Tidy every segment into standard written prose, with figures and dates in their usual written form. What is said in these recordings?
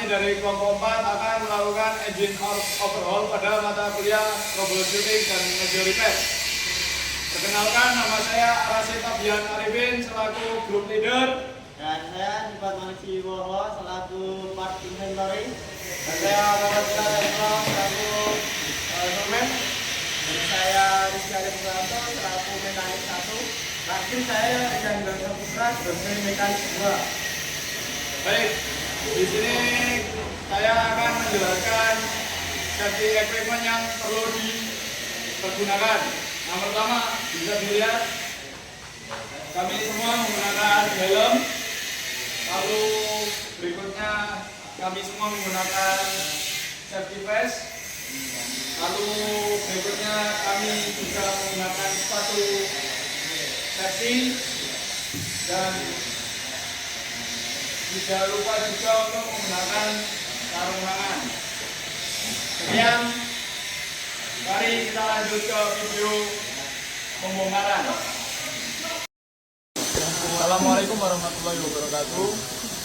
dari kelompok 4 akan melakukan engine overhaul pada mata kuliah troubleshooting dan major repair. Perkenalkan, nama saya Rasid Abian Arifin selaku group leader. Dan saya Dipat Manusi Woho selaku part inventory. Dan saya Muhammad Rizal selaku nomen. Dan saya Rizky Arif Suranto selaku mekanik 1. Terakhir saya Rian Gangga Putra sebagai mekanik 2. Baik, di sini saya akan menjelaskan safety equipment yang perlu dipergunakan. Yang pertama bisa dilihat kami semua menggunakan helm. Lalu berikutnya kami semua menggunakan safety vest. Lalu berikutnya kami juga menggunakan sepatu safety dan tidak lupa juga untuk menggunakan sarung tangan. Sekian, mari kita lanjut ke video pembongkaran. Assalamualaikum warahmatullahi wabarakatuh.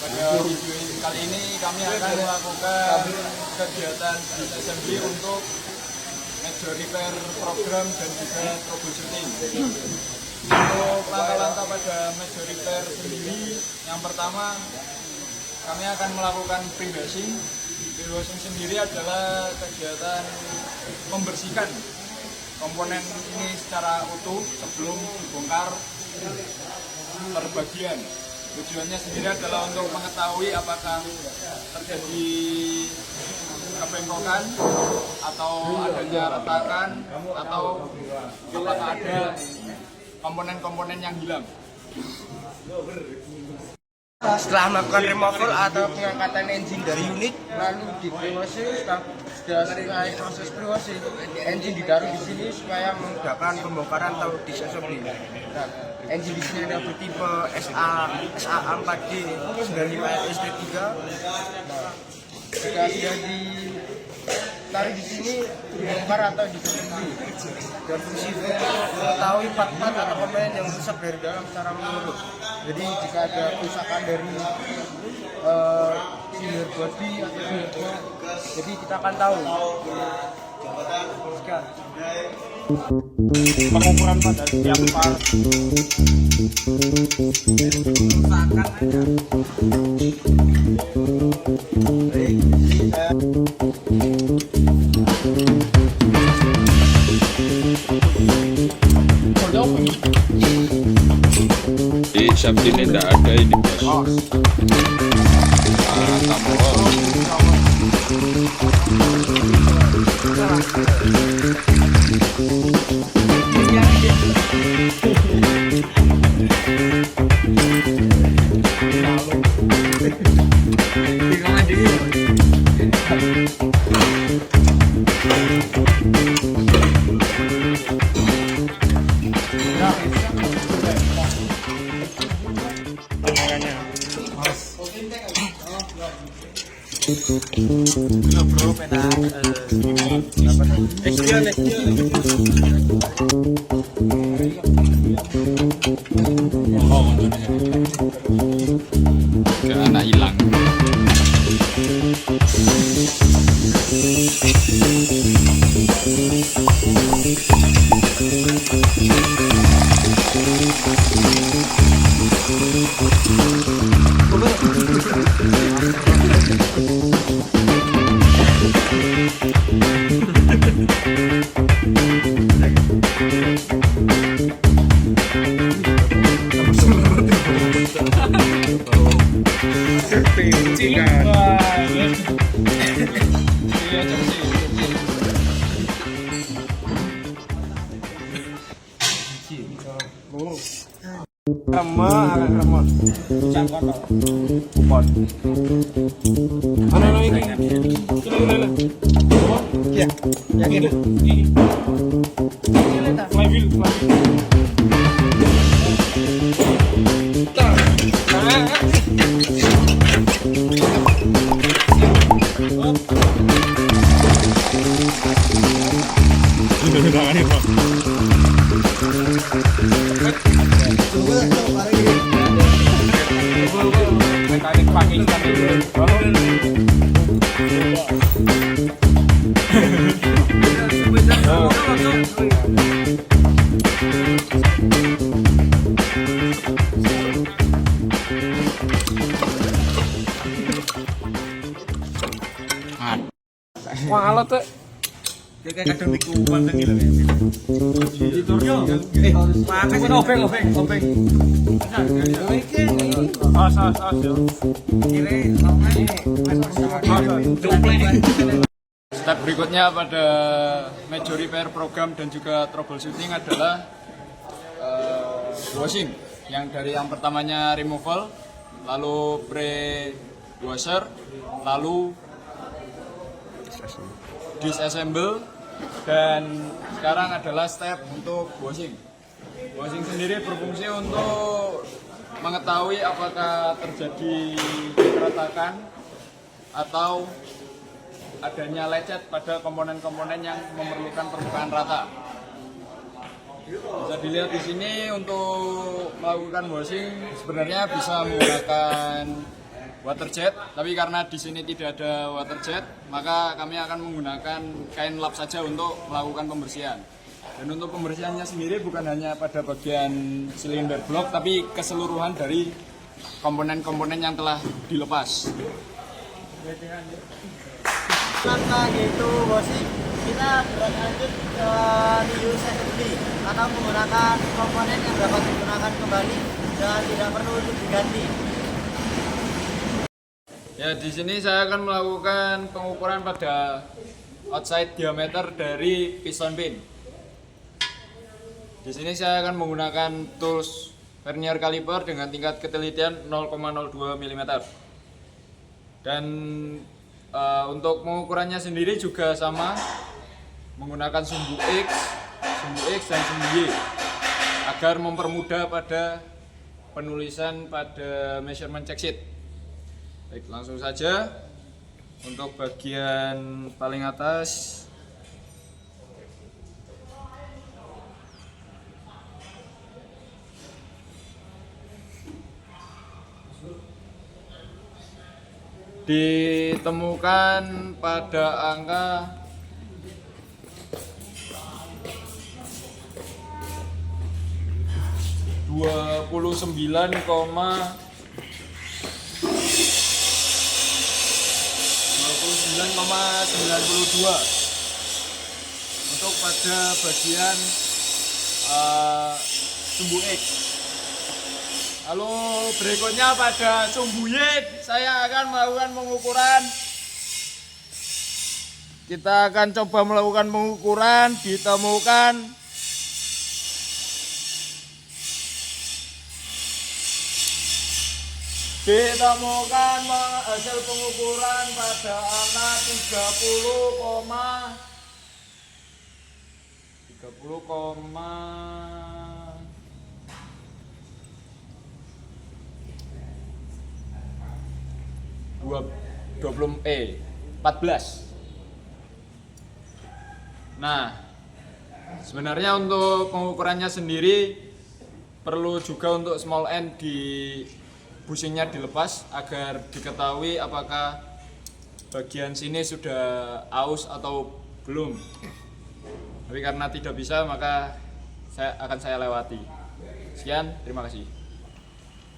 Pada video kali ini kami akan melakukan kegiatan assembly untuk major repair program dan juga troubleshooting. Untuk langkah-langkah pada major repair sendiri, yang pertama kami akan melakukan pre-washing. Pre-washing sendiri adalah kegiatan membersihkan komponen ini secara utuh sebelum dibongkar per bagian. Tujuannya sendiri adalah untuk mengetahui apakah terjadi kebengkokan atau adanya retakan atau apakah ada komponen-komponen yang hilang. Setelah melakukan removal atau pengangkatan engine dari unit, lalu di pre-washing sudah selesai proses pre-washing, engine ditaruh di sini supaya memudahkan pembongkaran atau disassembly. Nah, engine di sini ada bertipe SA4D 95 ST3. Jika sudah ditaruh di sini, dibongkar atau disassembly. Dan fungsi untuk mengetahui part-part atau komponen yang rusak dari dalam secara menyeluruh. Jadi jika ada kerusakan dari cylinder body atau cylinder, jadi kita akan tahu. Pengukuran pada setiap part. Di Sabtu ini tidak ada ini bos. Bro, pena anak hilang. Mekanik pakai klotek. Kayak kadang dikumpul lagi lho. Tidurnya. Makan obeng. Step berikutnya pada major repair program dan juga troubleshooting adalah washing. Yang dari yang pertamanya removal, lalu pre-washer, lalu disassemble, dan sekarang adalah step untuk washing. Washing sendiri berfungsi untuk mengetahui apakah terjadi keretakan atau adanya lecet pada komponen-komponen yang memerlukan permukaan rata. Bisa dilihat di sini untuk melakukan washing sebenarnya bisa menggunakan water jet, tapi karena di sini tidak ada water jet, maka kami akan menggunakan kain lap saja untuk melakukan pembersihan. Dan untuk pembersihannya sendiri bukan hanya pada bagian silinder blok, tapi keseluruhan dari komponen-komponen yang telah dilepas. Langkah yaitu washing, kita berlanjut ke reuse assembly atau menggunakan komponen yang dapat digunakan kembali dan tidak perlu untuk diganti. Ya, di sini saya akan melakukan pengukuran pada outside diameter dari piston pin. Di sini saya akan menggunakan tools vernier caliper dengan tingkat ketelitian 0,02 mm. Dan untuk pengukurannya sendiri juga sama, menggunakan sumbu X dan sumbu Y agar mempermudah pada penulisan pada measurement check sheet. Baik, langsung saja untuk bagian paling atas. Ditemukan pada angka 29,92 untuk pada bagian sumbu X. Lalu berikutnya pada sumbu Y saya akan melakukan pengukuran. Kita akan coba melakukan pengukuran, ditemukan hasil pengukuran pada angka 14. Nah, sebenarnya untuk pengukurannya sendiri perlu juga untuk small end di bushingnya dilepas agar diketahui apakah bagian sini sudah aus atau belum. Tapi karena tidak bisa, maka saya lewati. Sekian, terima kasih.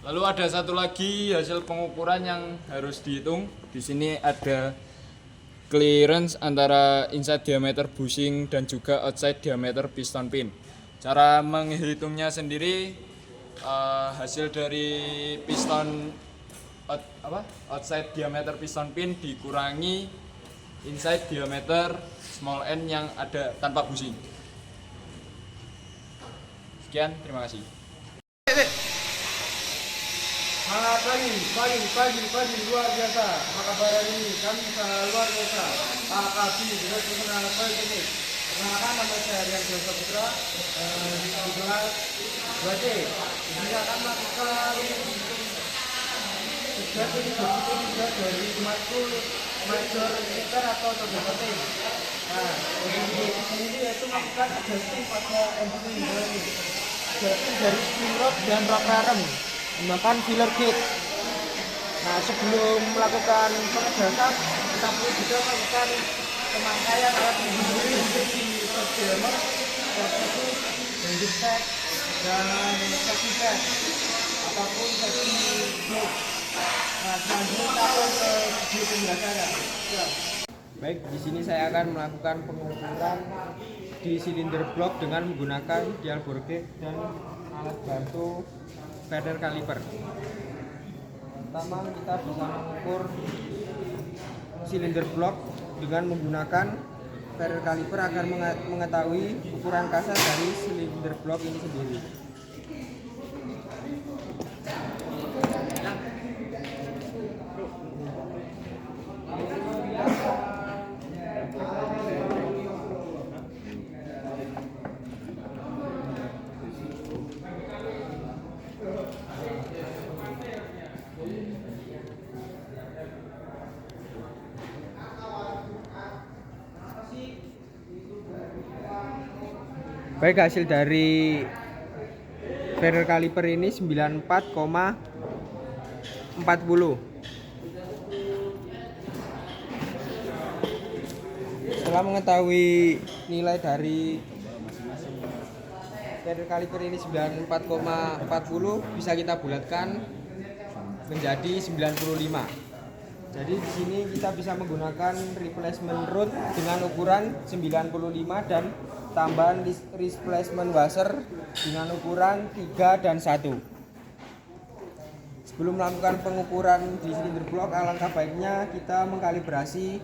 Lalu ada satu lagi hasil pengukuran yang harus dihitung. Di sini ada clearance antara inside diameter bushing dan juga outside diameter piston pin. Cara menghitungnya sendiri, hasil dari piston outside diameter piston pin dikurangi inside diameter small end yang ada tanpa bushing. Sekian, terima kasih. Selamat pagi luar biasa. Apa kabar hari ini? Kami sangat luar biasa. Pak Kabi juga terkenal politik. Perkenalkan, nama saya Rian Jasa Putra di kelas 2C. Ini akan melakukan juga dari matkul major repair atau troubleshooting. Nah, di sini yaitu melakukan adjusting pada engine ini. Adjusting dari spring rod dan rock rarem, menggunakan filler kit. Nah, sebelum melakukan pengejasan, kita perlu juga melakukan pemakaian alat sendiri di programmer, seperti bending tag dan safety tag ataupun safety block. Nah, selanjutnya kita akan ke video penjelasannya. Baik, di sini saya akan melakukan pengukuran di silinder blok dengan menggunakan dial bore gauge dan alat bantu feather caliper. Pertama, kita bisa mengukur silinder blok dengan menggunakan feather caliper agar mengetahui ukuran kasar dari silinder blok ini sendiri. Baik, hasil dari feather caliper ini 94,40. Setelah mengetahui nilai dari feather caliper ini 94,40, bisa kita bulatkan menjadi 95. Jadi di sini kita bisa menggunakan replacement rod dengan ukuran 95 dan tambahan replacement washer dengan ukuran 3 dan 1. Sebelum melakukan pengukuran di silinder blok, alangkah baiknya kita mengkalibrasi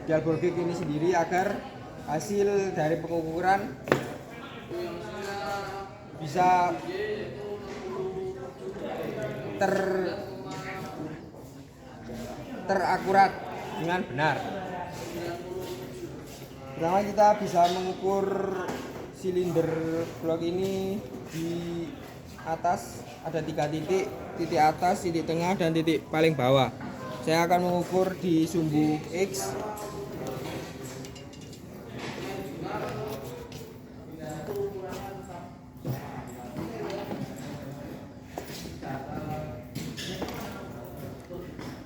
dial bore gauge ini sendiri agar hasil dari pengukuran bisa terakurat dengan benar. Pertama, kita bisa mengukur silinder blok ini. Di atas ada 3 titik, titik atas, titik tengah, dan titik paling bawah. Saya akan mengukur di sumbu X.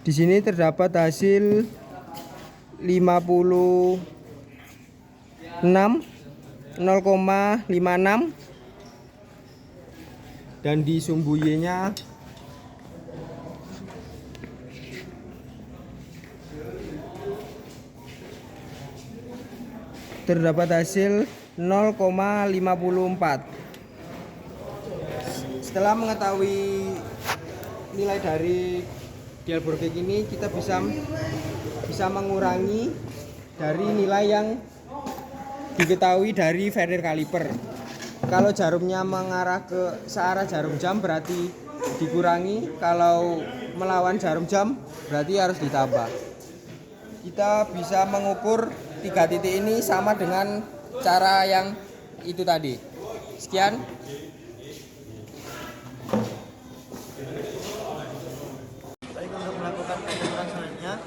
Di sini terdapat hasil 0,56 dan di sumbu Y-nya terdapat hasil 0,54. Setelah mengetahui nilai dari dial bore gauge ini, kita bisa mengurangi dari nilai yang diketahui dari feather caliper. Kalau jarumnya mengarah ke searah jarum jam berarti dikurangi, kalau melawan jarum jam berarti harus ditambah. Kita bisa mengukur 3 titik ini sama dengan cara yang itu tadi. Sekian. Baik, untuk melakukan pengukuran selanjutnya,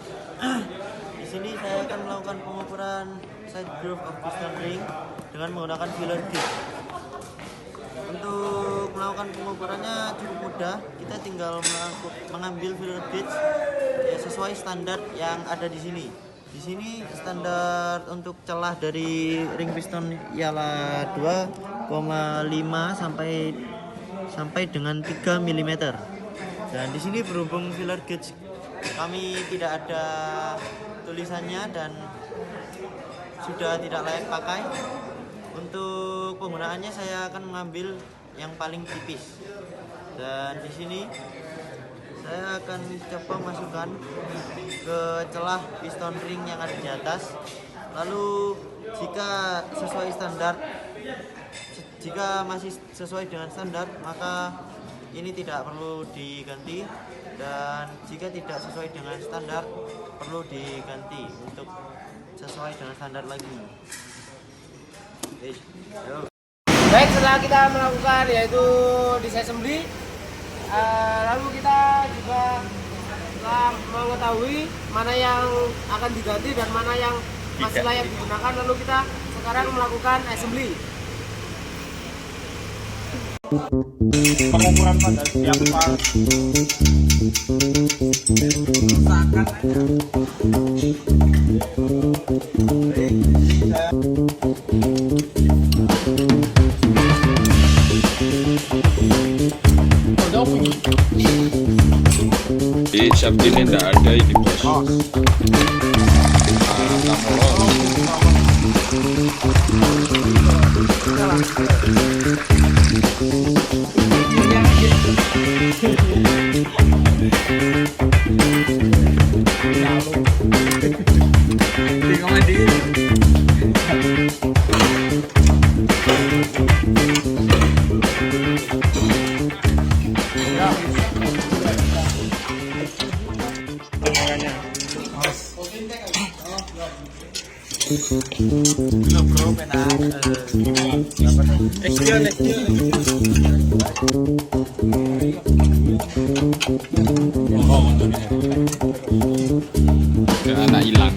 di sini saya akan melakukan pengukuran side groove of piston ring dengan menggunakan feeler gauge. Untuk melakukan pengukurannya cukup mudah, kita tinggal mengambil feeler gauge ya, sesuai standar yang ada di sini. Di sini standar untuk celah dari ring piston ialah 2,5 sampai dengan 3 mm. Dan di sini berhubung feeler gauge kami tidak ada tulisannya dan sudah tidak layak pakai, untuk penggunaannya saya akan mengambil yang paling tipis. Dan di sini saya akan coba masukkan ke celah piston ring yang ada di atas. Lalu jika masih sesuai dengan standar, maka ini tidak perlu diganti, dan jika tidak sesuai dengan standar perlu diganti untuk sesuai dengan standar lagi. Baik, setelah kita melakukan yaitu disassembly, lalu kita juga telah mengetahui mana yang akan diganti dan mana yang masih layak digunakan. Lalu kita sekarang melakukan assembly. Pengukuran pada setiap part. Di Syafri ini tidak ada ini bos. Ke anak hilang.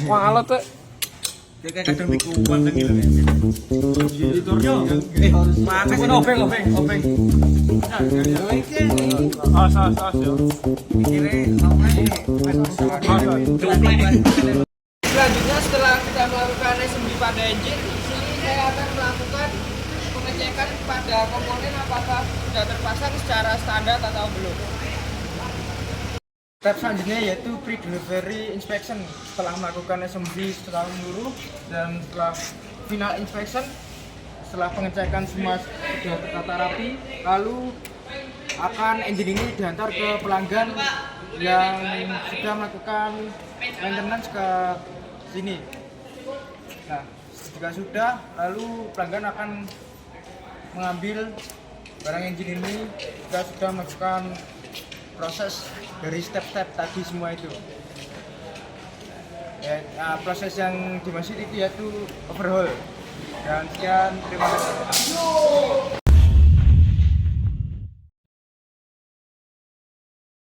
Wah, alot tuh. Kayak kadang miku panteng gitu kan. Makan kan obeng. Selanjutnya setelah kita melakukan assembly pada engine, di sini saya akan melakukan pengecekan pada komponen apakah sudah terpasang secara standar atau belum. Step selanjutnya yaitu pre-delivery inspection. Setelah melakukan assembly secara menyeluruh dan setelah final inspection, setelah pengecekan semua sudah tertata rapi, lalu akan engine ini diantar ke pelanggan yang sudah melakukan maintenance ke sini. Nah, jika sudah, lalu pelanggan akan mengambil barang engine ini jika sudah melakukan proses dari step-step tadi semua itu. Ya, nah, proses yang dimaksud itu yaitu overhaul. Dan sekian, terima kasih.